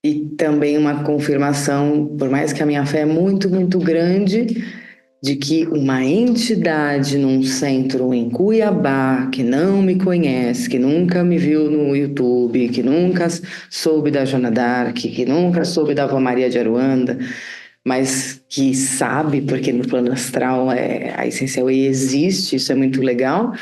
E também uma confirmação, por mais que a minha fé é muito, muito grande, de que uma entidade num centro em Cuiabá, que não me conhece, que nunca me viu no YouTube, que nunca soube da Joana d'Arc, que nunca soube da Avó Maria de Aruanda, mas que sabe, porque no plano astral a essência Whey existe, isso é muito legal,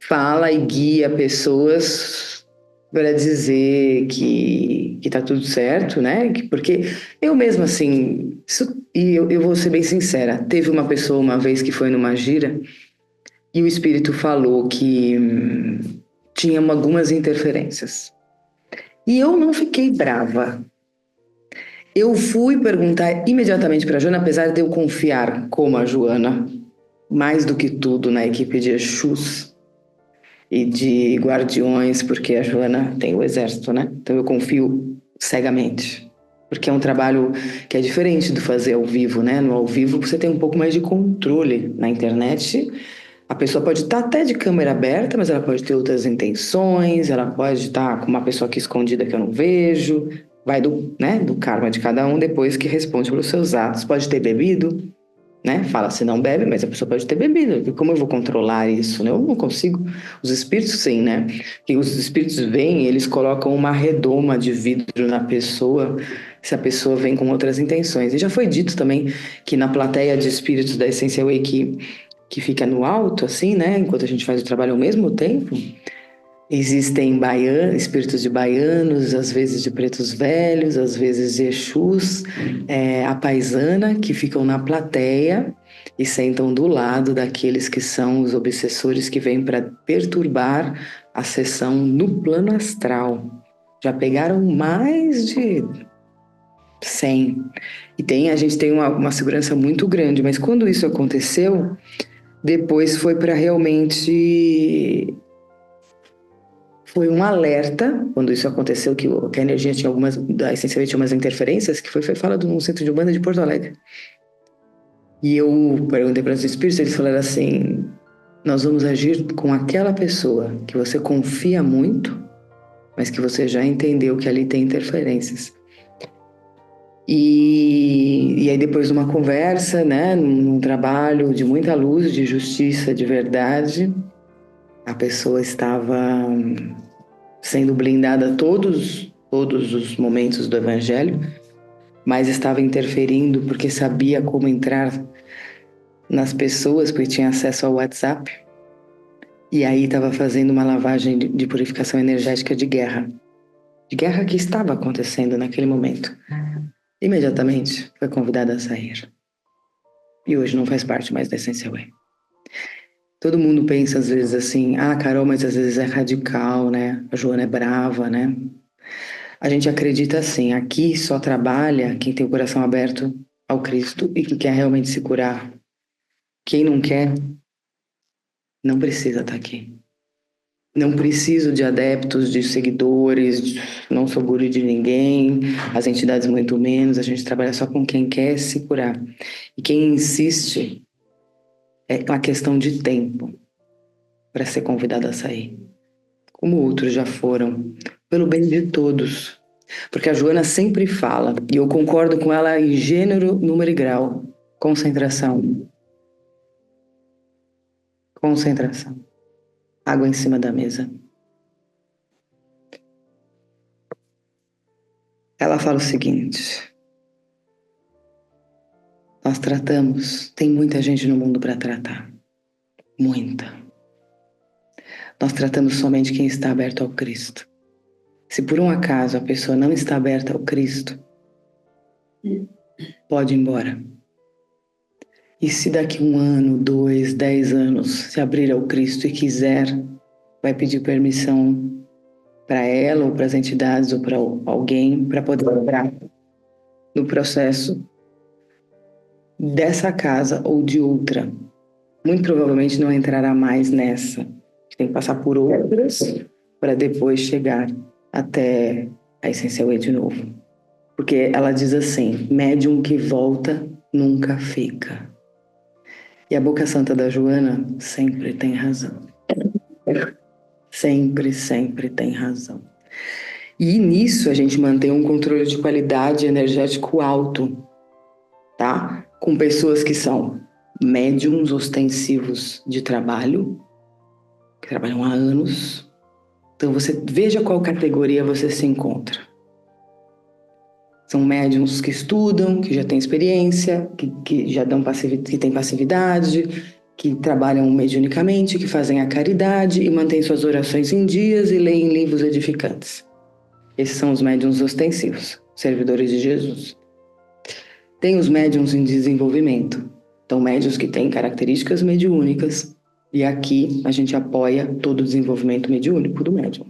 fala e guia pessoas para dizer que tá tudo certo, né? Porque eu mesma, assim, eu vou ser bem sincera, teve uma pessoa uma vez que foi numa gira e o espírito falou que tinha algumas interferências. E eu não fiquei brava. Eu fui perguntar imediatamente para a Joana, apesar de eu confiar, como a Joana, mais do que tudo na equipe de Exus e de guardiões, porque a Joana tem o exército, né? Então eu confio cegamente. Porque é um trabalho que é diferente do fazer ao vivo, né? No ao vivo você tem um pouco mais de controle. Na internet, a pessoa pode estar até de câmera aberta, mas ela pode ter outras intenções, ela pode estar com uma pessoa aqui escondida que eu não vejo. Vai do, né, do karma de cada um depois que responde pelos seus atos. Pode ter bebido, né? Fala se não bebe, mas a pessoa pode ter bebido. E como eu vou controlar isso, né? Eu não consigo. Os espíritos, sim, né? Que os espíritos vêm, eles colocam uma redoma de vidro na pessoa, se a pessoa vem com outras intenções. E já foi dito também que na plateia de espíritos da Essência Way que fica no alto, assim, né? Enquanto a gente faz o trabalho ao mesmo tempo, existem espíritos de baianos, às vezes de pretos velhos, às vezes de Exus, a paisana, que ficam na plateia e sentam do lado daqueles que são os obsessores que vêm para perturbar a sessão no plano astral. Já pegaram mais de 100. A gente tem uma segurança muito grande, mas quando isso aconteceu, depois foi para realmente foi um alerta, quando isso aconteceu, que a energia tinha algumas, da essência tinha umas interferências, que foi fala de um centro de Umbanda de Porto Alegre. E eu perguntei para os espíritos, eles falaram assim: nós vamos agir com aquela pessoa que você confia muito, mas que você já entendeu que ali tem interferências. E aí depois de uma conversa, né, num trabalho de muita luz, de justiça, de verdade, a pessoa estava sendo blindada todos os momentos do evangelho, mas estava interferindo porque sabia como entrar nas pessoas, porque tinha acesso ao WhatsApp. E aí estava fazendo uma lavagem de purificação energética de guerra que estava acontecendo naquele momento. Imediatamente foi convidada a sair. E hoje não faz parte mais da Essential Way. Todo mundo pensa às vezes assim: ah, Carol, mas às vezes é radical, né? A Joana é brava, né? A gente acredita assim: aqui só trabalha quem tem o coração aberto ao Cristo e que quer realmente se curar. Quem não quer, não precisa estar aqui. Não preciso de adeptos, de seguidores, não sou guru de ninguém, as entidades muito menos, a gente trabalha só com quem quer se curar. E quem insiste é uma questão de tempo para ser convidado a sair. Como outros já foram, pelo bem de todos. Porque a Joana sempre fala, e eu concordo com ela em gênero, número e grau: concentração. Concentração. Água em cima da mesa. Ela fala o seguinte: nós tratamos, tem muita gente no mundo para tratar. Muita. Nós tratamos somente quem está aberto ao Cristo. Se por um acaso a pessoa não está aberta ao Cristo, pode ir embora. E se daqui 1 ano, 2, 10 anos se abrir ao Cristo e quiser, vai pedir permissão para ela ou para as entidades ou para alguém para poder entrar no processo dessa casa ou de outra. Muito provavelmente não entrará mais nessa. Tem que passar por outras para depois chegar até a Essência Way de novo. Porque ela diz assim: médium que volta nunca fica. E a boca santa da Joana sempre tem razão. Sempre, sempre tem razão. E nisso a gente mantém um controle de qualidade energético alto, tá? Com pessoas que são médiums ostensivos de trabalho, que trabalham há anos. Então você veja qual categoria você se encontra. São médiums que estudam, que já têm experiência, que já dão que têm passividade, que trabalham mediunicamente, que fazem a caridade e mantêm suas orações em dias e leem livros edificantes. Esses são os médiums ostensivos, servidores de Jesus. Tem os médiums em desenvolvimento. Então, médiums que têm características mediúnicas. E aqui a gente apoia todo o desenvolvimento mediúnico do médium,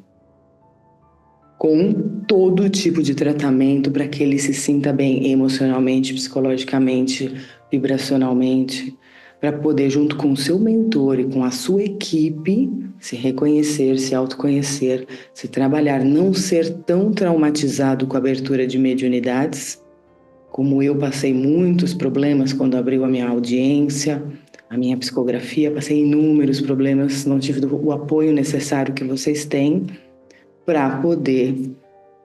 com todo tipo de tratamento para que ele se sinta bem emocionalmente, psicologicamente, vibracionalmente, para poder, junto com o seu mentor e com a sua equipe, se reconhecer, se autoconhecer, se trabalhar, não ser tão traumatizado com a abertura de mediunidades, como eu passei muitos problemas quando abriu a minha audiência, a minha psicografia, passei inúmeros problemas, não tive o apoio necessário que vocês têm para poder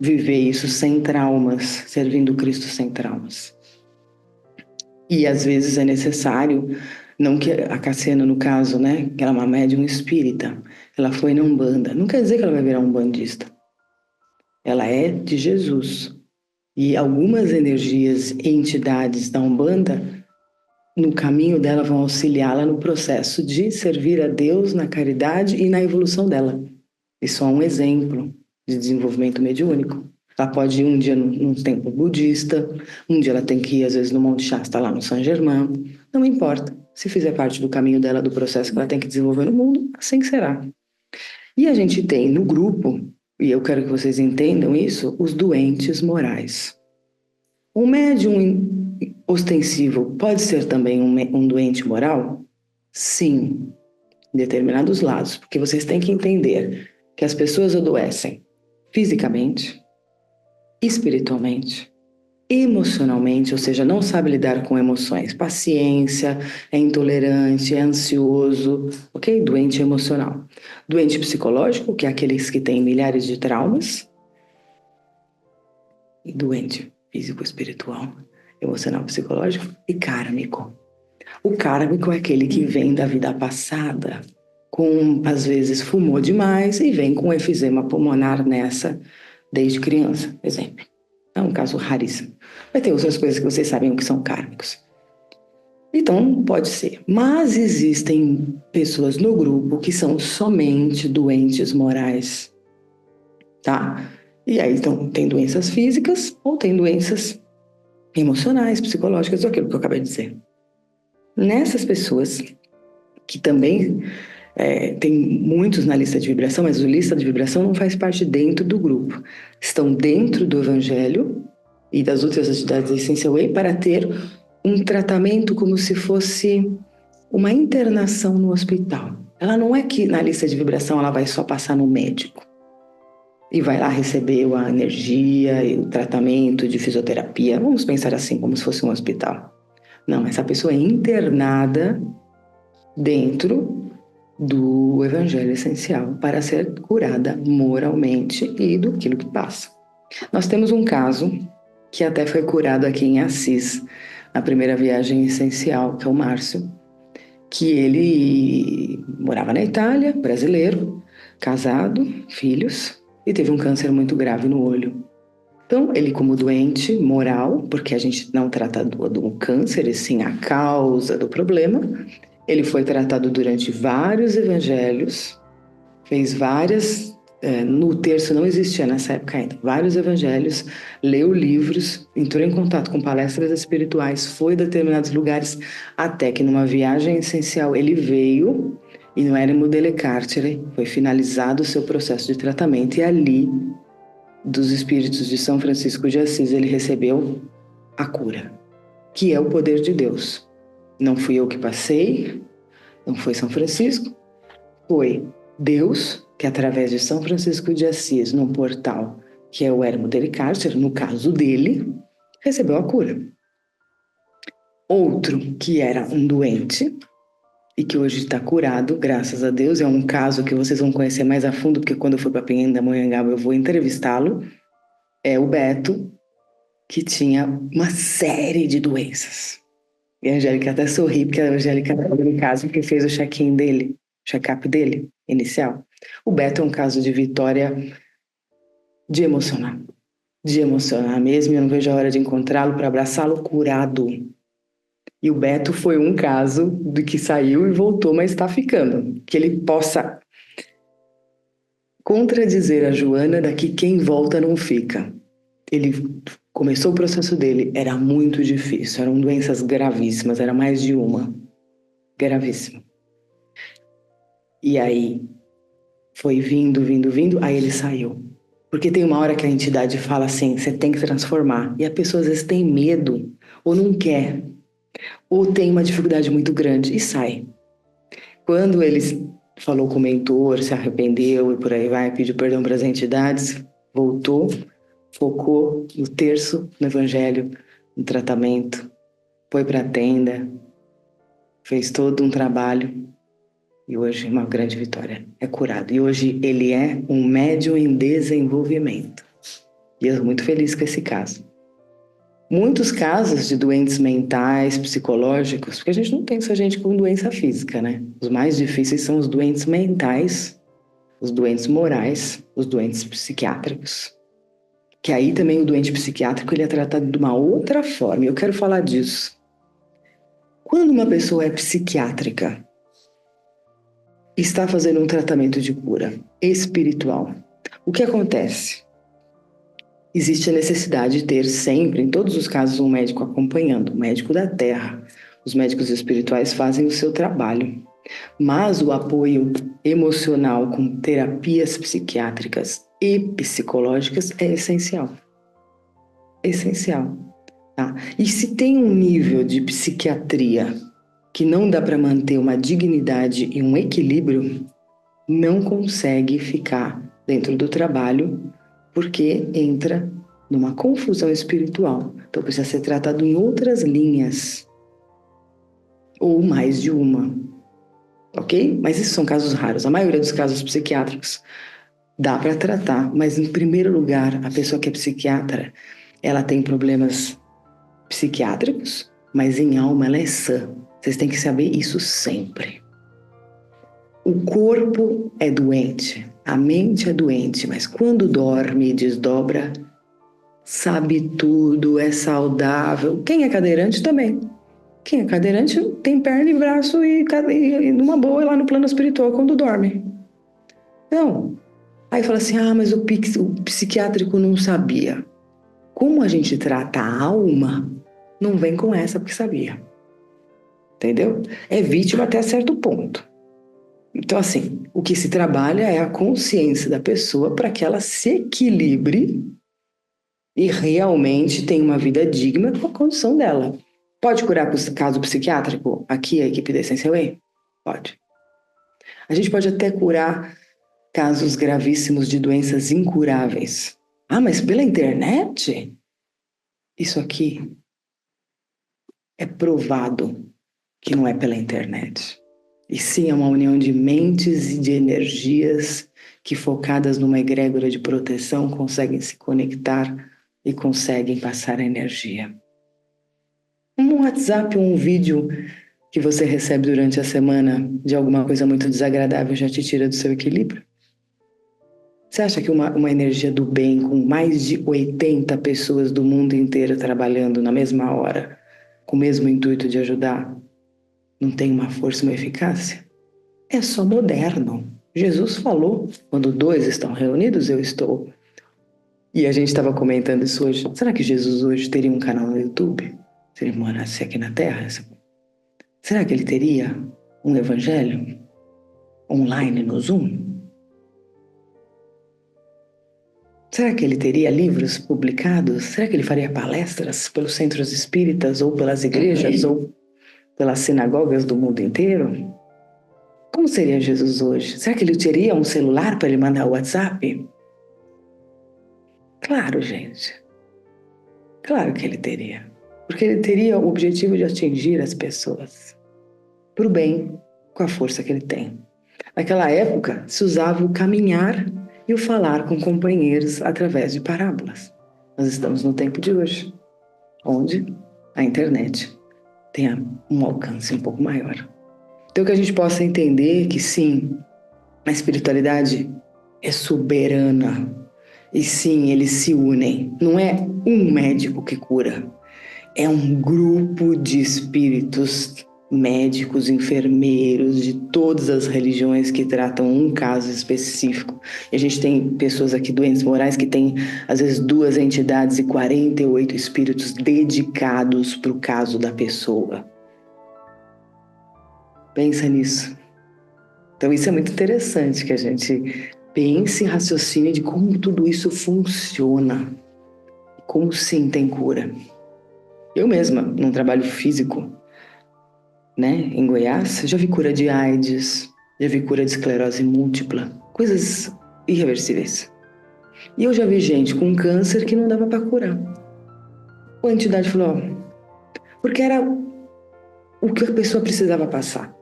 viver isso sem traumas, servindo Cristo sem traumas. E às vezes é necessário, não que a Cassiana, no caso, né, que ela é uma médium espírita, ela foi na Umbanda, não quer dizer que ela vai virar umbandista. Ela é de Jesus. E algumas energias e entidades da Umbanda, no caminho dela, vão auxiliá-la no processo de servir a Deus na caridade e na evolução dela. Isso é um exemplo de desenvolvimento mediúnico. Ela pode ir um dia num templo budista, um dia ela tem que ir, às vezes, no Monte Shasta, lá no Saint Germain. Não importa. Se fizer parte do caminho dela, do processo que ela tem que desenvolver no mundo, assim será. E a gente tem no grupo, e eu quero que vocês entendam isso, os doentes morais. Um médium ostensivo pode ser também um doente moral? Sim, em determinados lados, porque vocês têm que entender que as pessoas adoecem fisicamente, espiritualmente, emocionalmente, ou seja, não sabe lidar com emoções. Paciência, é intolerante, é ansioso, ok? Doente emocional. Doente psicológico, que é aqueles que têm milhares de traumas. E doente físico, espiritual, emocional, psicológico e kármico. O kármico é aquele que vem da vida passada, às vezes fumou demais e vem com efizema pulmonar nessa desde criança, exemplo. É um caso raríssimo. Vai ter outras coisas que vocês sabem o que são kármicos. Então, pode ser. Mas existem pessoas no grupo que são somente doentes morais, tá? E aí, então, tem doenças físicas ou tem doenças emocionais, psicológicas, ou aquilo que eu acabei de dizer. Nessas pessoas, que também tem muitos na lista de vibração, mas a lista de vibração não faz parte dentro do grupo. Estão dentro do Evangelho e das outras atividades da Essential Way para ter um tratamento como se fosse uma internação no hospital. Ela não é que na lista de vibração ela vai só passar no médico e vai lá receber a energia e o tratamento de fisioterapia. Vamos pensar assim, como se fosse um hospital. Não, essa pessoa é internada dentro do Evangelho Essencial para ser curada moralmente e do aquilo que passa. Nós temos um caso que até foi curado aqui em Assis, na primeira viagem essencial, que é o Márcio, que ele morava na Itália, brasileiro, casado, filhos, e teve um câncer muito grave no olho. Então, ele como doente moral, porque a gente não trata do câncer, e sim a causa do problema, ele foi tratado durante vários evangelhos, fez várias, no terço não existia nessa época ainda, vários evangelhos, leu livros, entrou em contato com palestras espirituais, foi a determinados lugares, até que numa viagem essencial ele veio, e no Eremo delle Carcere foi finalizado o seu processo de tratamento, e ali, dos espíritos de São Francisco de Assis, ele recebeu a cura, que é o poder de Deus. Não fui eu que passei, não foi São Francisco, foi Deus, que através de São Francisco de Assis, num portal que é o Eremo delle Carcere, no caso dele, recebeu a cura. Outro que era um doente e que hoje está curado, graças a Deus, é um caso que vocês vão conhecer mais a fundo, porque quando eu for para Pindamonhangaba eu vou entrevistá-lo, é o Beto, que tinha uma série de doenças. E a Angélica até sorri, porque a Angélica estava em casa porque fez o check-in dele, check-up dele, inicial. O Beto é um caso de vitória de emocionar mesmo. Eu não vejo a hora de encontrá-lo para abraçá-lo curado. E o Beto foi um caso do que saiu e voltou, mas está ficando. Que ele possa contradizer a Joana daqui quem volta não fica. Ele começou o processo dele, era muito difícil, eram doenças gravíssimas, era mais de uma. Gravíssima. E aí foi vindo, aí ele saiu. Porque tem uma hora que a entidade fala assim, você tem que transformar. E a pessoa às vezes tem medo, ou não quer, ou tem uma dificuldade muito grande e sai. Quando ele falou com o mentor, se arrependeu e por aí vai, pediu perdão para as entidades, voltou, focou no terço, no evangelho, no tratamento, foi para a tenda, fez todo um trabalho e hoje uma grande vitória, é curado. E hoje ele é um médium em desenvolvimento. E eu estou muito feliz com esse caso. Muitos casos de doentes mentais, psicológicos, porque a gente não tem só gente com doença física, né? Os mais difíceis são os doentes mentais, os doentes morais, os doentes psiquiátricos. Que aí também o doente psiquiátrico ele é tratado de uma outra forma, e eu quero falar disso. Quando uma pessoa é psiquiátrica, está fazendo um tratamento de cura espiritual, o que acontece? Existe a necessidade de ter sempre, em todos os casos, um médico acompanhando, um médico da terra. Os médicos espirituais fazem o seu trabalho, mas o apoio emocional com terapias psiquiátricas e psicológicas é essencial. É essencial. Tá? E se tem um nível de psiquiatria que não dá para manter uma dignidade e um equilíbrio, não consegue ficar dentro do trabalho porque entra numa confusão espiritual. Então precisa ser tratado em outras linhas ou mais de uma, ok? Mas esses são casos raros. A maioria dos casos psiquiátricos dá para tratar, mas em primeiro lugar, a pessoa que é psiquiatra, ela tem problemas psiquiátricos, mas em alma ela é sã. Vocês têm que saber isso sempre. O corpo é doente, a mente é doente, mas quando dorme e desdobra, sabe tudo, é saudável. Quem é cadeirante também. Quem é cadeirante tem perna e braço e numa boa lá no plano espiritual quando dorme. Então, aí fala assim, mas o psiquiátrico não sabia. Como a gente trata a alma, não vem com essa porque sabia. Entendeu? É vítima até certo ponto. Então, assim, o que se trabalha é a consciência da pessoa para que ela se equilibre e realmente tenha uma vida digna com a condição dela. Pode curar com caso psiquiátrico aqui, a equipe da Essential Way? Pode. A gente pode até curar casos gravíssimos de doenças incuráveis. Mas pela internet? Isso aqui é provado que não é pela internet. E sim é uma união de mentes e de energias que, focadas numa egrégora de proteção, conseguem se conectar e conseguem passar a energia. Um WhatsApp ou um vídeo que você recebe durante a semana de alguma coisa muito desagradável já te tira do seu equilíbrio? Você acha que uma energia do bem com mais de 80 pessoas do mundo inteiro trabalhando na mesma hora, com o mesmo intuito de ajudar, não tem uma força, uma eficácia? É só moderno. Jesus falou, quando dois estão reunidos, eu estou. E a gente estava comentando isso hoje. Será que Jesus hoje teria um canal no YouTube? Se ele morasse aqui na Terra? Será que ele teria um evangelho online no Zoom? Será que ele teria livros publicados? Será que ele faria palestras pelos centros espíritas ou pelas igrejas ou pelas sinagogas do mundo inteiro? Como seria Jesus hoje? Será que ele teria um celular para ele mandar o WhatsApp? Claro, gente. Claro que ele teria. Porque ele teria o objetivo de atingir as pessoas para o bem, com a força que ele tem. Naquela época, se usava o caminhar e o falar com companheiros através de parábolas. Nós estamos no tempo de hoje, onde a internet tem um alcance um pouco maior. Então, que a gente possa entender que sim, a espiritualidade é soberana. E sim, eles se unem. Não é um médico que cura. É um grupo de espíritos médicos, enfermeiros, de todas as religiões que tratam um caso específico. E a gente tem pessoas aqui doentes morais que têm, às vezes, 2 entidades e 48 espíritos dedicados para o caso da pessoa. Pensa nisso. Então, isso é muito interessante, que a gente pense e raciocine de como tudo isso funciona. Como sim tem cura. Eu mesma, num trabalho físico, né, em Goiás, já vi cura de AIDS, já vi cura de esclerose múltipla, coisas irreversíveis. E eu já vi gente com câncer que não dava para curar. A entidade falou, ó, porque era o que a pessoa precisava passar.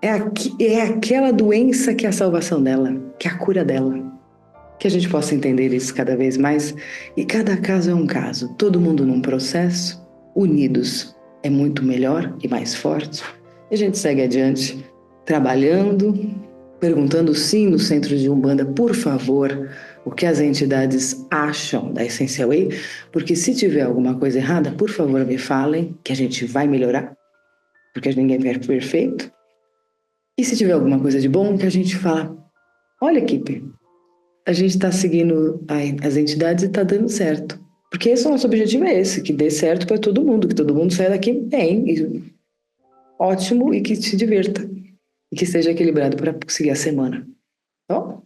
É aquela doença que é a salvação dela, que é a cura dela. Que a gente possa entender isso cada vez mais. E cada caso é um caso. Todo mundo num processo, unidos, é muito melhor e mais forte. E a gente segue adiante, trabalhando, perguntando sim no centro de Umbanda, por favor, o que as entidades acham da Essential Way, porque se tiver alguma coisa errada, por favor me falem, que a gente vai melhorar, porque ninguém é perfeito. E se tiver alguma coisa de bom, que a gente fala, olha, equipe, a gente está seguindo as entidades e está dando certo. Porque esse é o nosso objetivo, é esse, que dê certo para todo mundo, que todo mundo saia daqui bem, e ótimo, e que se divirta. E que seja equilibrado para seguir a semana. Tá bom?